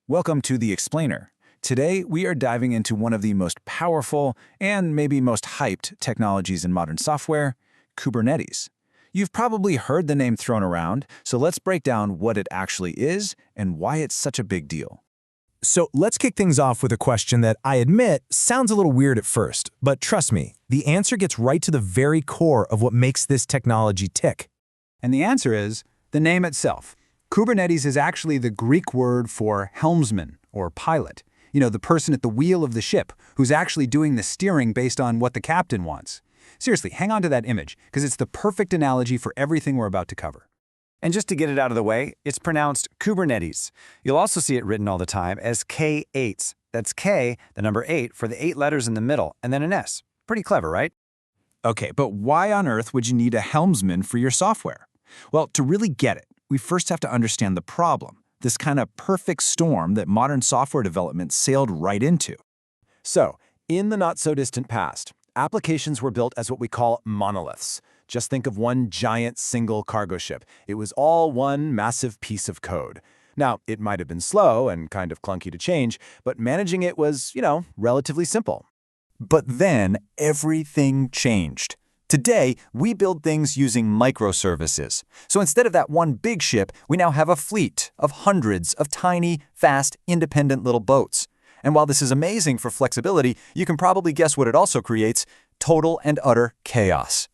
Welcome to The Explainer. Today, we are diving into one of the most powerful and maybe most hyped technologies in modern software, Kubernetes. You've probably heard the name thrown around, so let's break down what it actually is and why it's such a big deal. So let's kick things off with a question that I admit sounds a little weird at first, but trust me, the answer gets right to the very core of what makes this technology tick. And the answer is the name itself. Kubernetes is actually the Greek word for helmsman, or pilot. You know, the person at the wheel of the ship who's actually doing the steering based on what the captain wants. Seriously, hang on to that image, because it's the perfect analogy for everything we're about to cover. And just to get it out of the way, it's pronounced Kubernetes. You'll also see it written all the time as K8s. That's K, the number 8, for the 8 letters in the middle, and then an S. Pretty clever, right? Okay, but why on earth would you need a helmsman for your software? Well, to really get it, we first have to understand the problem, this kind of perfect storm that modern software development sailed right into. So, in the not-so-distant past, applications were built as what we call monoliths. Just think of one giant single cargo ship. It was all one massive piece of code. Now, it might have been slow and kind of clunky to change, but managing it was, relatively simple. But then, everything changed. Today, we build things using microservices. So instead of that one big ship, we now have a fleet of hundreds of tiny, fast, independent little boats. And while this is amazing for flexibility, you can probably guess what it also creates: total and utter chaos.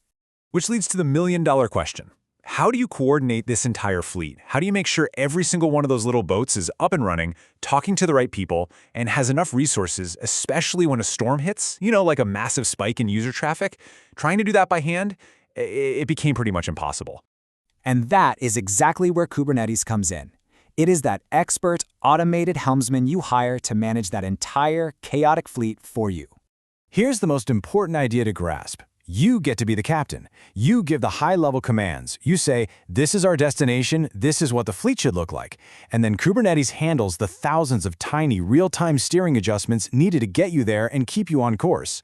Which leads to the million-dollar question. How do you coordinate this entire fleet? How do you make sure every single one of those little boats is up and running, talking to the right people, and has enough resources, especially when a storm hits, like a massive spike in user traffic? Trying to do that by hand, it became pretty much impossible. And that is exactly where Kubernetes comes in. It is that expert, automated helmsman you hire to manage that entire chaotic fleet for you. Here's the most important idea to grasp. You get to be the captain. You give the high-level commands. You say, this is our destination, this is what the fleet should look like. And then Kubernetes handles the thousands of tiny real-time steering adjustments needed to get you there and keep you on course.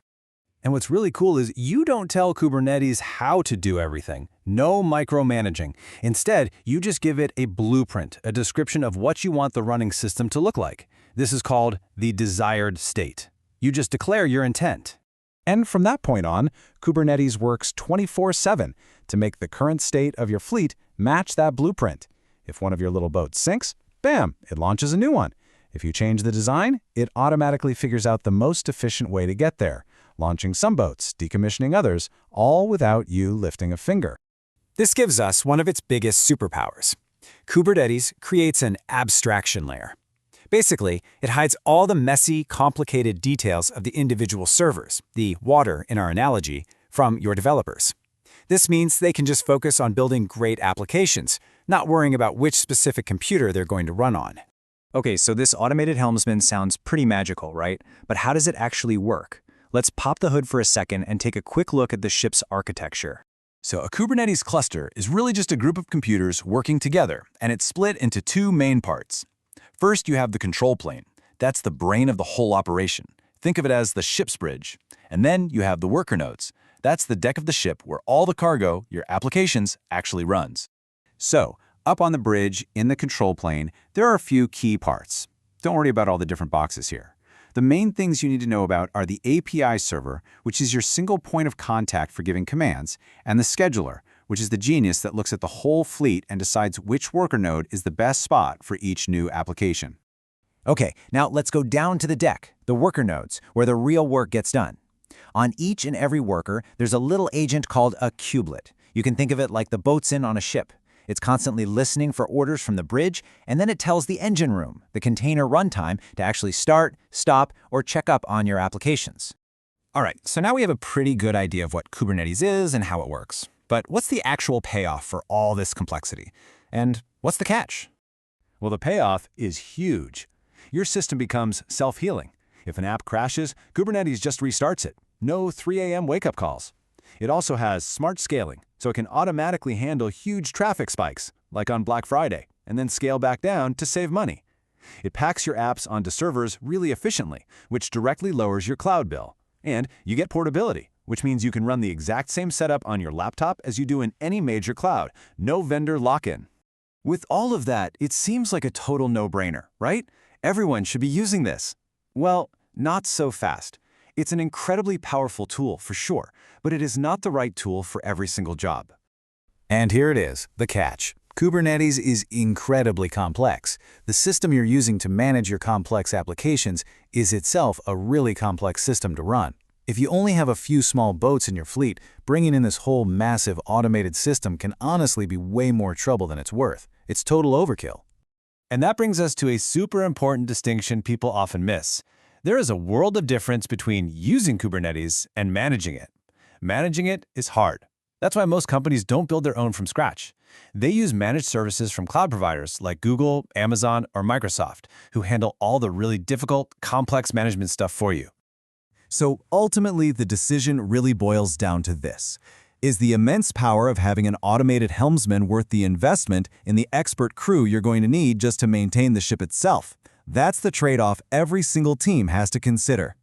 And what's really cool is you don't tell Kubernetes how to do everything. No micromanaging. Instead, you just give it a blueprint, a description of what you want the running system to look like. This is called the desired state. You just declare your intent. And from that point on, Kubernetes works 24/7 to make the current state of your fleet match that blueprint. If one of your little boats sinks, bam, it launches a new one. If you change the design, it automatically figures out the most efficient way to get there, launching some boats, decommissioning others, all without you lifting a finger. This gives us one of its biggest superpowers. Kubernetes creates an abstraction layer. Basically, it hides all the messy, complicated details of the individual servers, the water in our analogy, from your developers. This means they can just focus on building great applications, not worrying about which specific computer they're going to run on. Okay, so this automated helmsman sounds pretty magical, right? But how does it actually work? Let's pop the hood for a second and take a quick look at the ship's architecture. So a Kubernetes cluster is really just a group of computers working together, and it's split into two main parts. First, you have the control plane. That's the brain of the whole operation. Think of it as the ship's bridge. And then you have the worker nodes. That's the deck of the ship where all the cargo, your applications, actually runs. So, up on the bridge, in the control plane, there are a few key parts. Don't worry about all the different boxes here. The main things you need to know about are the API server, which is your single point of contact for giving commands, and the scheduler, which is the genius that looks at the whole fleet and decides which worker node is the best spot for each new application. Okay, now let's go down to the deck, the worker nodes, where the real work gets done. On each and every worker, there's a little agent called a kubelet. You can think of it like the boatswain on a ship. It's constantly listening for orders from the bridge, and then it tells the engine room, the container runtime, to actually start, stop, or check up on your applications. All right, so now we have a pretty good idea of what Kubernetes is and how it works. But what's the actual payoff for all this complexity? And what's the catch? Well, the payoff is huge. Your system becomes self-healing. If an app crashes, Kubernetes just restarts it. No 3 a.m. wake-up calls. It also has smart scaling, so it can automatically handle huge traffic spikes, like on Black Friday, and then scale back down to save money. It packs your apps onto servers really efficiently, which directly lowers your cloud bill. And you get portability, which means you can run the exact same setup on your laptop as you do in any major cloud. No vendor lock-in. With all of that, it seems like a total no-brainer, right? Everyone should be using this. Well, not so fast. It's an incredibly powerful tool for sure, but it is not the right tool for every single job. And here it is, the catch. Kubernetes is incredibly complex. The system you're using to manage your complex applications is itself a really complex system to run. If you only have a few small boats in your fleet, bringing in this whole massive automated system can honestly be way more trouble than it's worth. It's total overkill. And that brings us to a super important distinction people often miss. There is a world of difference between using Kubernetes and managing it. Managing it is hard. That's why most companies don't build their own from scratch. They use managed services from cloud providers like Google, Amazon, or Microsoft, who handle all the really difficult, complex management stuff for you. So ultimately, the decision really boils down to this. Is the immense power of having an automated helmsman worth the investment in the expert crew you're going to need just to maintain the ship itself? That's the trade-off every single team has to consider.